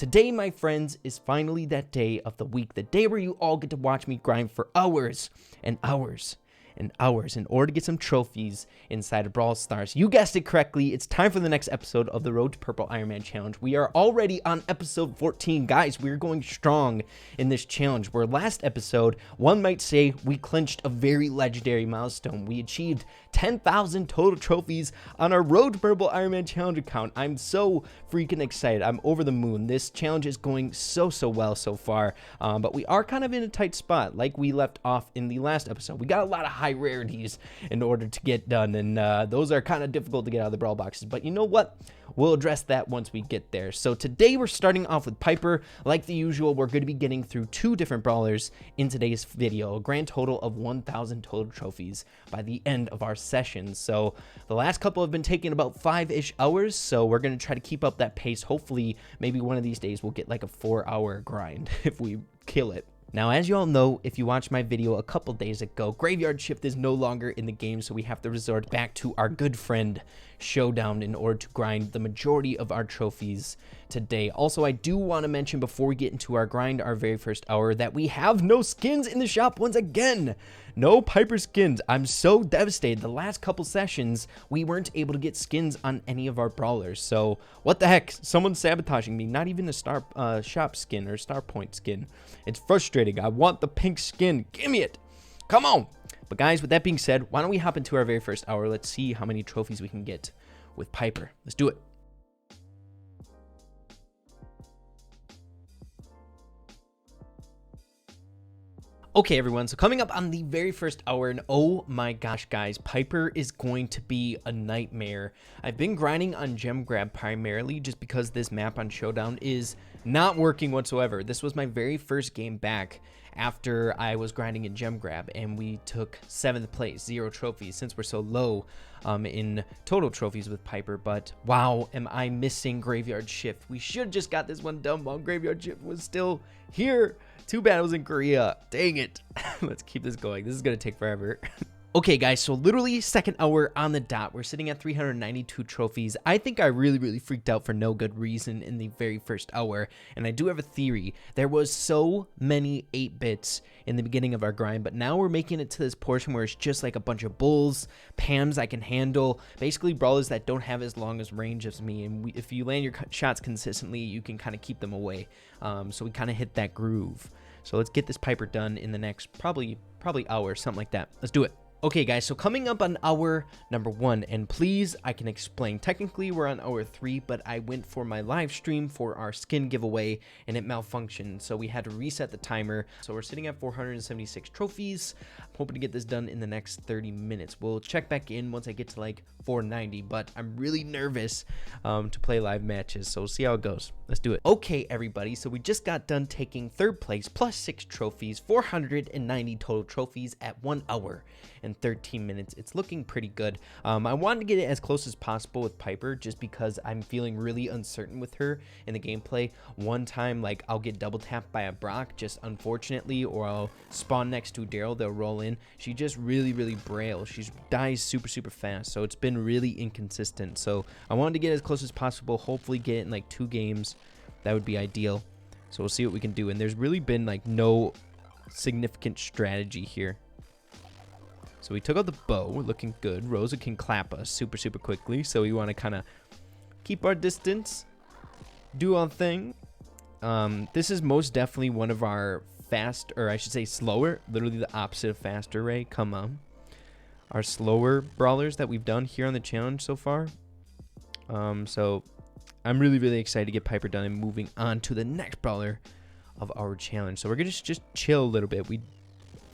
Today, my friends, is finally that day of the week, the day where you all get to watch me grind for hours and hours and hours in order to get some trophies inside of Brawl Stars. You guessed it correctly. It's time for the next episode of the Road to Purple Iron Man Challenge. We are already on episode 14. Guys, we're going strong in this challenge, where last episode, one might say, we clinched a very legendary milestone. We achieved 10,000 total trophies on our Road to Purple Iron Man Challenge account. I'm so freaking excited. I'm over the moon. This challenge is going so well so far, but we are kind of in a tight spot like we left off in the last episode. We got a lot of high rarities in order to get done, and those are kind of difficult to get out of the Brawl boxes, but you know what? We'll address that once we get there. So today we're starting off with Piper. Like the usual, we're going to be getting through 2 different brawlers in today's video, a grand total of 1,000 total trophies by the end of our session. So the last couple have been taking about 5-ish hours, so we're going to try to keep up that pace. Hopefully, maybe one of these days we'll get like a 4-hour grind if we kill it. Now, as you all know, if you watched my video a couple days ago, Graveyard Shift is no longer in the game, so we have to resort back to our good friend Showdown in order to grind the majority of our trophies today. Also, I do want to mention before we get into our grind, our very first hour, that we have no skins in the shop once again. No Piper skins. I'm so devastated. The last couple sessions, we weren't able to get skins on any of our brawlers. So, what the heck? Someone's sabotaging me. Not even a star shop skin or star point skin. It's frustrating. I want the pink skin. Give me it. Come on. But guys, with that being said, why don't we hop into our very first hour? Let's see how many trophies we can get with Piper. Let's do it. Okay, everyone, so coming up on the very first hour, and oh my gosh, guys, Piper is going to be a nightmare. I've been grinding on gem grab primarily just because this map on Showdown is not working whatsoever. This was my very first game back after I was grinding in gem grab, and we took 7th place, 0 trophies, since we're so low in total trophies with Piper. But wow, am I missing Graveyard Shift. We should have just got this one done while Graveyard Shift was still here. Too bad it was in Korea. Dang it. Let's keep this going. This is going to take forever. Okay, guys, so literally second hour on the dot. We're sitting at 392 trophies. I think I really freaked out for no good reason in the very first hour, and I do have a theory. There was so many 8-bits in the beginning of our grind, but now we're making it to this portion where it's just like a bunch of bulls, Pams I can handle, basically brawlers that don't have as long as range as me, and if you land your shots consistently, you can kind of keep them away. So we kind of hit that groove. So let's get this Piper done in the next probably hour, something like that. Let's do it. Okay, guys, so coming up on hour number 1, and please, I can explain. Technically, we're on hour 3, but I went for my live stream for our skin giveaway, and it malfunctioned, so we had to reset the timer. So we're sitting at 476 trophies. I'm hoping to get this done in the next 30 minutes. We'll check back in once I get to like 490, but I'm really nervous to play live matches, so we'll see how it goes. Let's do it. Okay, everybody, so we just got done taking 3rd place plus 6 trophies, 490 total trophies at 1 hour and 13 minutes. It's looking pretty good. I wanted to get it as close as possible with Piper just because I'm feeling really uncertain with her in the gameplay. One time, like, I'll get double tapped by a Brock, just unfortunately, or I'll spawn next to Daryl, they'll roll in. She just really Brawl. She dies super fast, so it's been really inconsistent. So I wanted to get as close as possible, hopefully get it in like 2 games. That would be ideal. So we'll see what we can do. And there's really been like no significant strategy here. So we took out the bow. We're looking good. Rosa can clap us super quickly, so we want to kind of keep our distance, do our thing. This is most definitely one of our fast, or I should say slower, literally the opposite of faster, Ray. Come on. Our slower brawlers that we've done here on the challenge so far. So I'm really excited to get Piper done and moving on to the next brawler of our challenge. So we're gonna just chill a little bit. We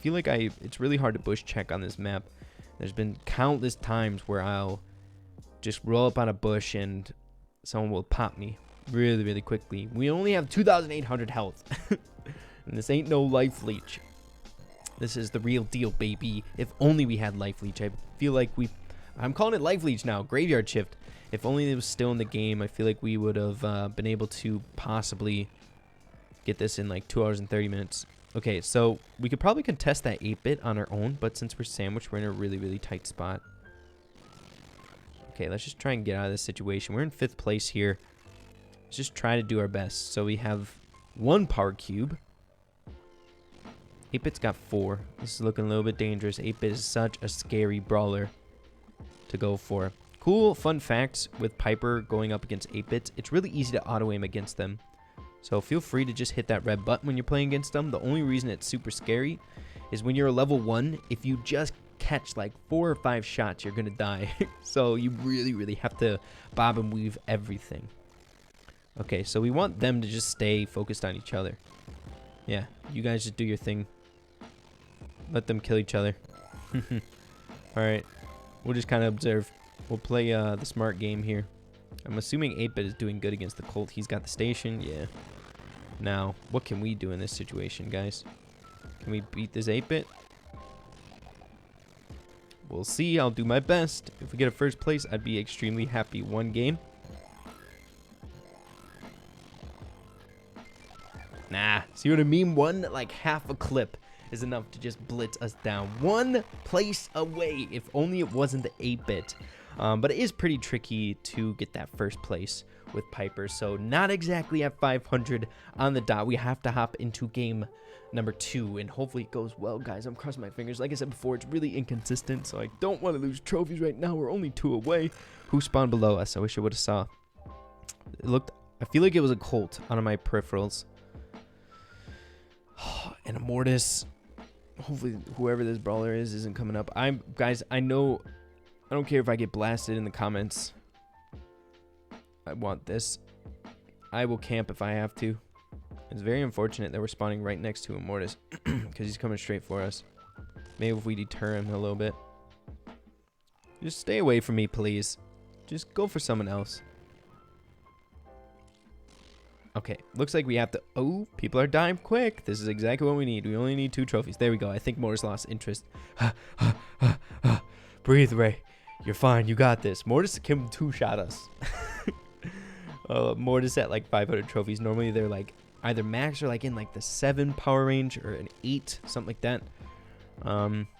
feel like it's really hard to bush check on this map. There's been countless times where I'll just roll up on a bush and someone will pop me really quickly. We only have 2,800 health. And this ain't no life leech. This is the real deal, baby. If only we had life leech. I feel like I'm calling it life leech now, Graveyard Shift. If only it was still in the game, I feel like we would have been able to possibly get this in like 2 hours and 30 minutes. Okay, so we could probably contest that 8-bit on our own, but since we're sandwiched, we're in a really tight spot. Okay, let's just try and get out of this situation. We're in 5th place here. Let's just try to do our best. So we have 1 power cube. 8-Bit's got 4. This is looking a little bit dangerous. 8-Bit is such a scary brawler to go for. Cool fun facts with Piper going up against 8-Bit. It's really easy to auto-aim against them. So feel free to just hit that red button when you're playing against them. The only reason it's super scary is when you're a level 1, if you just catch like 4 or 5 shots, you're going to die. So you really, really have to bob and weave everything. Okay, so we want them to just stay focused on each other. Yeah, you guys just do your thing. Let them kill each other. Alright, we'll just kind of observe. We'll play the smart game here. I'm assuming 8-Bit is doing good against the Colt. He's got the station. Yeah. Now, what can we do in this situation, guys? Can we beat this 8-Bit? We'll see. I'll do my best. If we get a first place, I'd be extremely happy. 1 game. Nah. See what I mean? Like half a clip is enough to just blitz us down. 1 place away. If only it wasn't the 8-Bit. But it is pretty tricky to get that first place with Piper. So not exactly at 500 on the dot. We have to hop into game number 2. And hopefully it goes well, guys. I'm crossing my fingers. Like I said before, it's really inconsistent. So I don't want to lose trophies right now. We're only 2 away. Who spawned below us? I wish I would have saw. It looked... I feel like it was a Colt on my peripherals. And a Mortis. Hopefully whoever this brawler is isn't coming up. Guys, I know... I don't care if I get blasted in the comments. I want this. I will camp if I have to. It's very unfortunate that we're spawning right next to a Mortis. Because he's coming straight for us. Maybe if we deter him a little bit. Just stay away from me, please. Just go for someone else. Okay, looks like we have to... Oh, people are dying quick. This is exactly what we need. We only need 2 trophies. There we go. I think Mortis lost interest. Breathe, Ray. You're fine. You got this. Mortis can 2-shot us. Mortis at like 500 trophies. Normally they're like either max or like in like the 7 power range or an 8, something like that.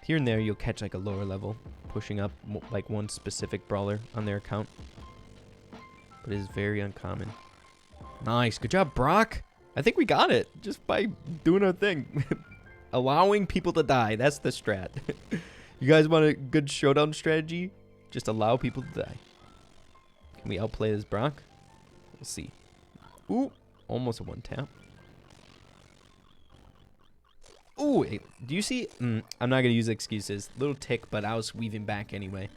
Here and there you'll catch like a lower level, pushing up like one specific brawler on their account. But it is very uncommon. Nice. Good job, Brock. I think we got it just by doing our thing. Allowing people to die. That's the strat. You guys want a good showdown strategy? Just allow people to die. Can we outplay this Brock? We'll see. Ooh, almost a 1-tap. Ooh, hey, do you see? I'm not going to use excuses. Little tick, but I was weaving back anyway.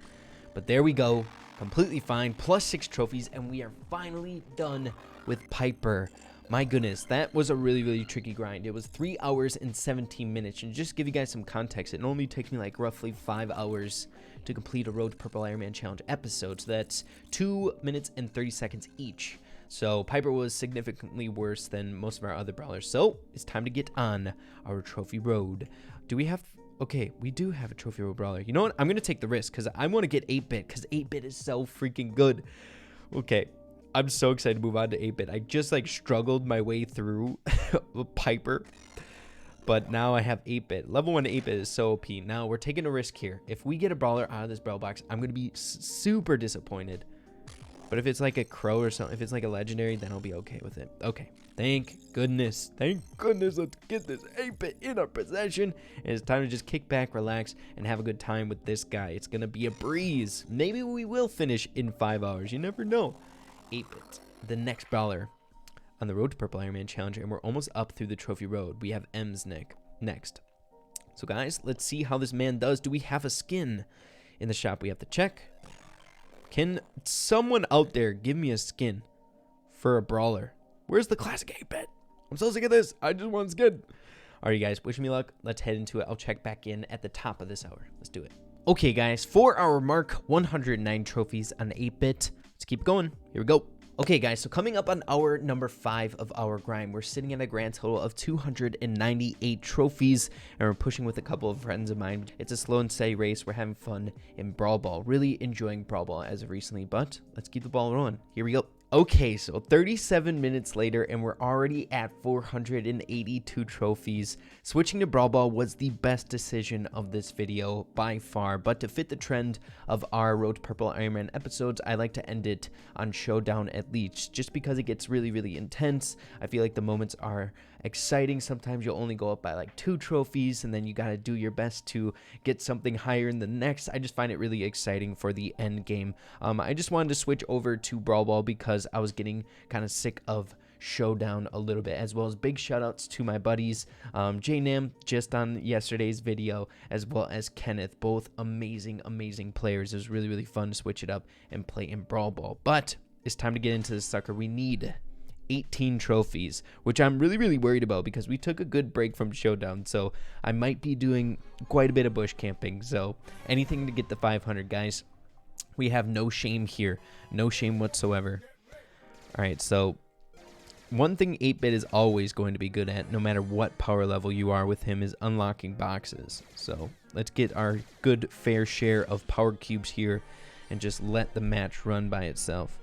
But there we go. Completely fine. Plus 6 trophies, and we are finally done with Piper. My goodness, that was a really, really tricky grind. It was 3 hours and 17 minutes. And just to give you guys some context, it normally takes me like roughly 5 hours to complete a Road to Purple Iron Man Challenge episode. So that's 2 minutes and 30 seconds each. So Piper was significantly worse than most of our other brawlers. So it's time to get on our trophy road. Do we have... Okay, we do have a trophy road brawler. You know what? I'm going to take the risk because I want to get 8-Bit because 8-Bit is so freaking good. Okay. I'm so excited to move on to 8-Bit. I just like struggled my way through Piper. But now I have 8-Bit. Level 1 8-Bit is so OP. Now we're taking a risk here. If we get a brawler out of this Brawl box, I'm going to be super disappointed. But if it's like a crow or something, if it's like a legendary, then I'll be okay with it. Okay. Thank goodness. Thank goodness. Let's get this 8-Bit in our possession. And it's time to just kick back, relax, and have a good time with this guy. It's going to be a breeze. Maybe we will finish in 5 hours. You never know. 8-Bit, the next brawler on the Road to Purple Iron Man Challenge, and we're almost up through the trophy road. We have M's next. So guys, let's see how this man does. Do we have a skin in the shop? We have to check. Can someone out there give me a skin for a brawler? Where's the classic 8-Bit? I'm so sick of this. I just want a skin. All right, guys, wish me luck. Let's head into it. I'll check back in at the top of this hour. Let's do it. Okay, guys, 4 hour mark, 109 trophies on 8-Bit. Let's keep going. Here we go. Okay, guys, so coming up on hour number 5 of our grind, we're sitting at a grand total of 298 trophies, and we're pushing with a couple of friends of mine. It's a slow and steady race. We're having fun in Brawl Ball. Really enjoying Brawl Ball as of recently, but let's keep the ball rolling. Here we go. Okay, so 37 minutes later, and we're already at 482 trophies. Switching to Brawl Ball was the best decision of this video by far, but to fit the trend of our Road to Purple Iron Man episodes, I like to end it on Showdown at least, just because it gets really, really intense. I feel like the moments are exciting. Sometimes you'll only go up by like 2 trophies, and then you gotta do your best to get something higher in the next. I just find it really exciting for the end game. I just wanted to switch over to Brawl Ball because I was getting kind of sick of Showdown a little bit, as well as big shout outs to my buddies JNam just on yesterday's video, as well as Kenneth, both amazing players. It was really, really fun to switch it up and play in Brawl Ball. But it's time to get into this sucker. We need 18 trophies, which I'm really, really worried about because we took a good break from Showdown, so I might be doing quite a bit of bush camping. So anything to get the 500, guys. We have no shame here, no shame whatsoever. All right, so one thing 8-Bit is always going to be good at, no matter what power level you are with him, is unlocking boxes. So let's get our good fair share of power cubes here and just let the match run by itself.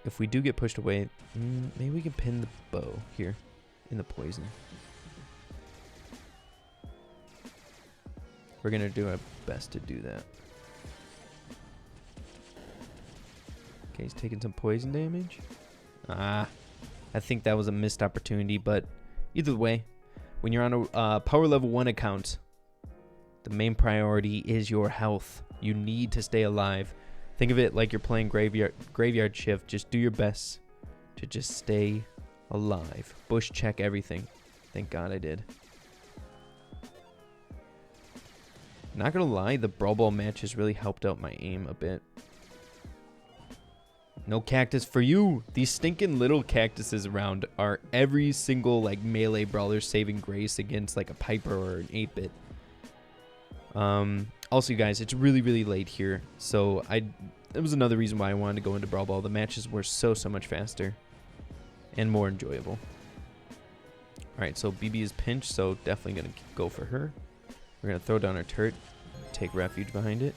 If we do get pushed away, maybe we can pin the bow here in the poison. We're going to do our best to do that. Okay, he's taking some poison damage. I think that was a missed opportunity, but either way, when you're on a power level 1 account, the main priority is your health. You need to stay alive. Think of it like you're playing graveyard shift. Just do your best to just stay alive. Bush check everything. Thank God I did. Not gonna lie, the Brawl Ball match has really helped out my aim a bit. No cactus for you. These stinking little cactuses around are every single like melee brawler saving grace against like a Piper or an 8-Bit. Also, you guys, it's really, really late here, so that was another reason why I wanted to go into Brawl Ball. The matches were so much faster and more enjoyable. All right, so BB is pinched, so definitely gonna go for her. We're gonna throw down our turret, take refuge behind it.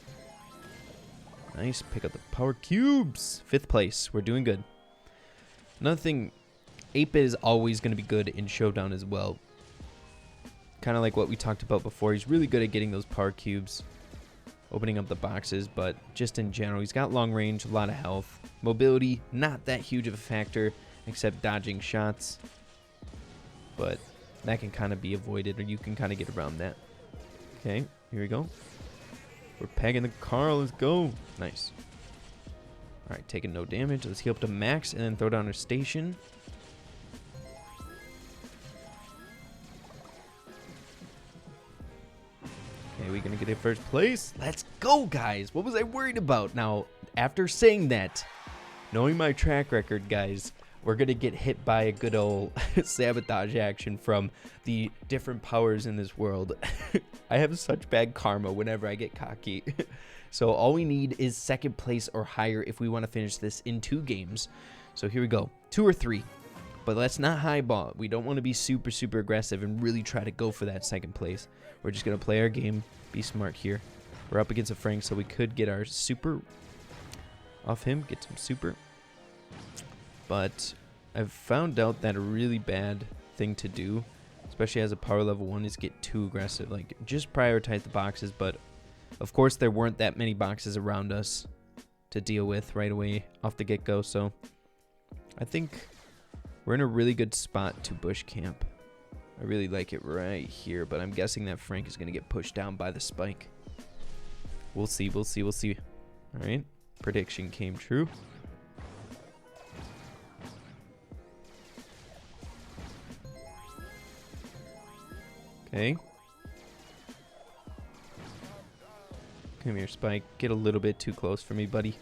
Nice, pick up the power cubes. 5th place, we're doing good. Another thing, 8-Bit is always going to be good in Showdown as well. Kind of like what we talked about before. He's really good at getting those power cubes, opening up the boxes, but just in general, he's got long range, a lot of health. Mobility, not that huge of a factor, except dodging shots. But that can kind of be avoided, or you can kind of get around that. Okay, here we go. We're pegging the car. Let's go. Nice. All right, taking no damage. Let's heal up to max and then throw down our station. Okay, we're going to get it first place. Let's go, guys. What was I worried about? Now, after saying that, knowing my track record, guys, we're going to get hit by a good old sabotage action from the different powers in this world. I have such bad karma whenever I get cocky. So all we need is 2nd place or higher if we want to finish this in 2 games. So here we go. 2 or 3. But let's not highball. We don't want to be super aggressive and really try to go for that 2nd place. We're just going to play our game. Be smart here. We're up against a Frank, so we could get our super off him. Get some super. But I've found out that a really bad thing to do, especially as a power level 1, is get too aggressive. Like, just prioritize the boxes, but of course there weren't that many boxes around us to deal with right away off the get-go, so I think we're in a really good spot to bush camp. I really like it right here, but I'm guessing that Frank is going to get pushed down by the spike. We'll see. All right, prediction came true. Okay. Come here, Spike. Get a little bit too close for me, buddy.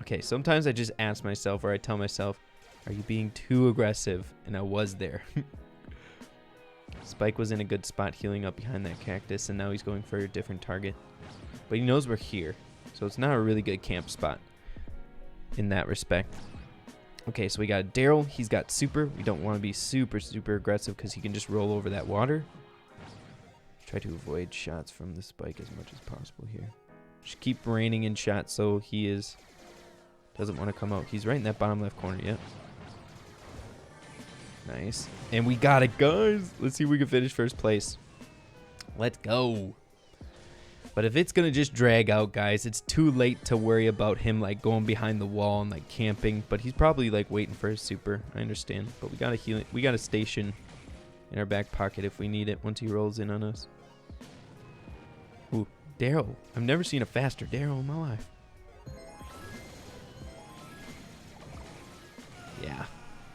Okay, sometimes I just ask myself, or I tell myself, are you being too aggressive? And I was there. Spike was in a good spot healing up behind that cactus, and now he's going for a different target. But he knows we're here, so it's not a really good camp spot in that respect. Okay, so we got Daryl. He's got super. We don't want to be super aggressive because he can just roll over that water. Try to avoid shots from the spike as much as possible here. Just keep raining in shot so he doesn't want to come out. He's right in that bottom left corner. Yep. Nice. And we got it, guys. Let's see if we can finish first place. Let's go. But if it's going to just drag out, guys, it's too late to worry about him, like, going behind the wall and, like, camping. But he's probably, like, waiting for his super. I understand. But we got to heal it. We got to station in our back pocket if we need it once he rolls in on us. Ooh, Daryl. I've never seen a faster Daryl in my life. Yeah.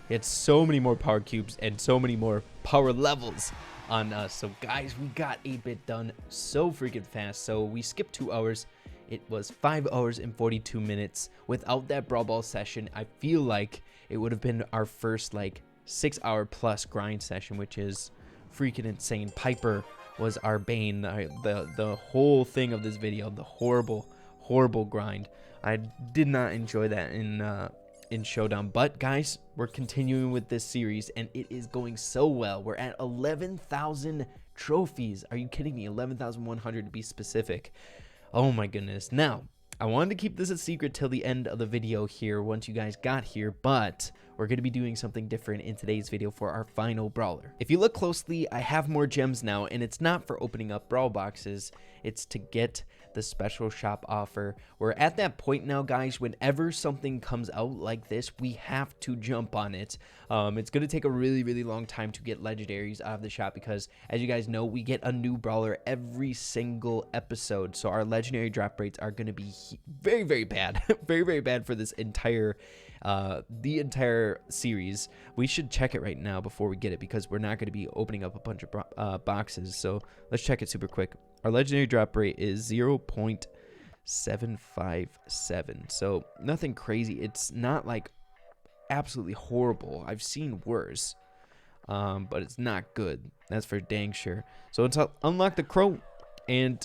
He had so many more power cubes and so many more power levels on us. So, guys, we got 8-bit done so freaking fast. So, we skipped 2 hours. It was 5 hours and 42 minutes. Without that Brawl Ball session, I feel like it would have been our first, like, 6-hour plus grind session, which is freaking insane. Piper was our bane, the whole thing of this video, the horrible grind. I did not enjoy that in Showdown, but guys, we're continuing with this series and it is going so well. We're at 11,000 trophies. Are you kidding me? 11,100 to be specific. Oh my goodness. Now, I wanted to keep this a secret till the end of the video here once you guys got here, but we're going to be doing something different in today's video for our final brawler. If you look closely, I have more gems now, and it's not for opening up brawl boxes. It's to get the special shop offer. We're at that point now, guys. Whenever something comes out like this, we have to jump on it. It's going to take a really long time to get legendaries out of the shop because, as you guys know, we get a new brawler every single episode. So our legendary drop rates are going to be very bad. very bad for this entire the entire series. We should check it right now before we get it because we're not going to be opening up a bunch of boxes. So let's check it super quick. Our legendary drop rate is 0.757. So nothing crazy. It's not like absolutely horrible. I've seen worse, but it's not good. That's for dang sure. So let's unlock the crow. And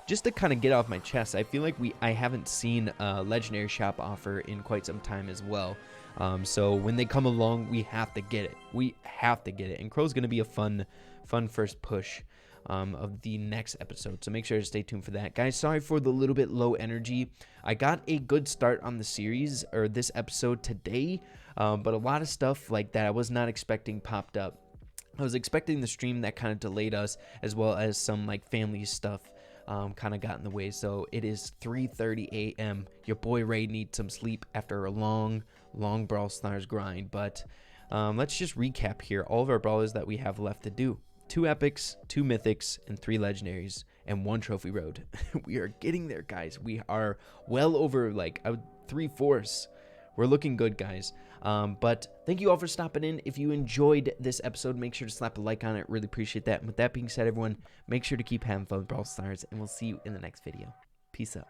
just to kind of get off my chest, I feel like I haven't seen a legendary shop offer in quite some time as well. So when they come along, we have to get it. We have to get it. And Crow's going to be a fun first push of the next episode. So make sure to stay tuned for that. Guys, sorry for the little bit low energy. I got a good start on the series or this episode today, but a lot of stuff like that I was not expecting popped up. I was expecting the stream that kind of delayed us, as well as some like family stuff kind of got in the way. So it is 3:30 a.m. Your boy Ray needs some sleep after a long Brawl Stars grind. But let's just recap here all of our brawlers that we have left to do. 2 epics, 2 mythics, and 3 legendaries, and 1 trophy road. We are getting there, guys. We are well over like 3/4. We're looking good, guys. But thank you all for stopping in. If you enjoyed this episode, make sure to slap a like on it. Really appreciate that. And with that being said, everyone, make sure to keep having fun with Brawl Stars, and we'll see you in the next video. Peace out.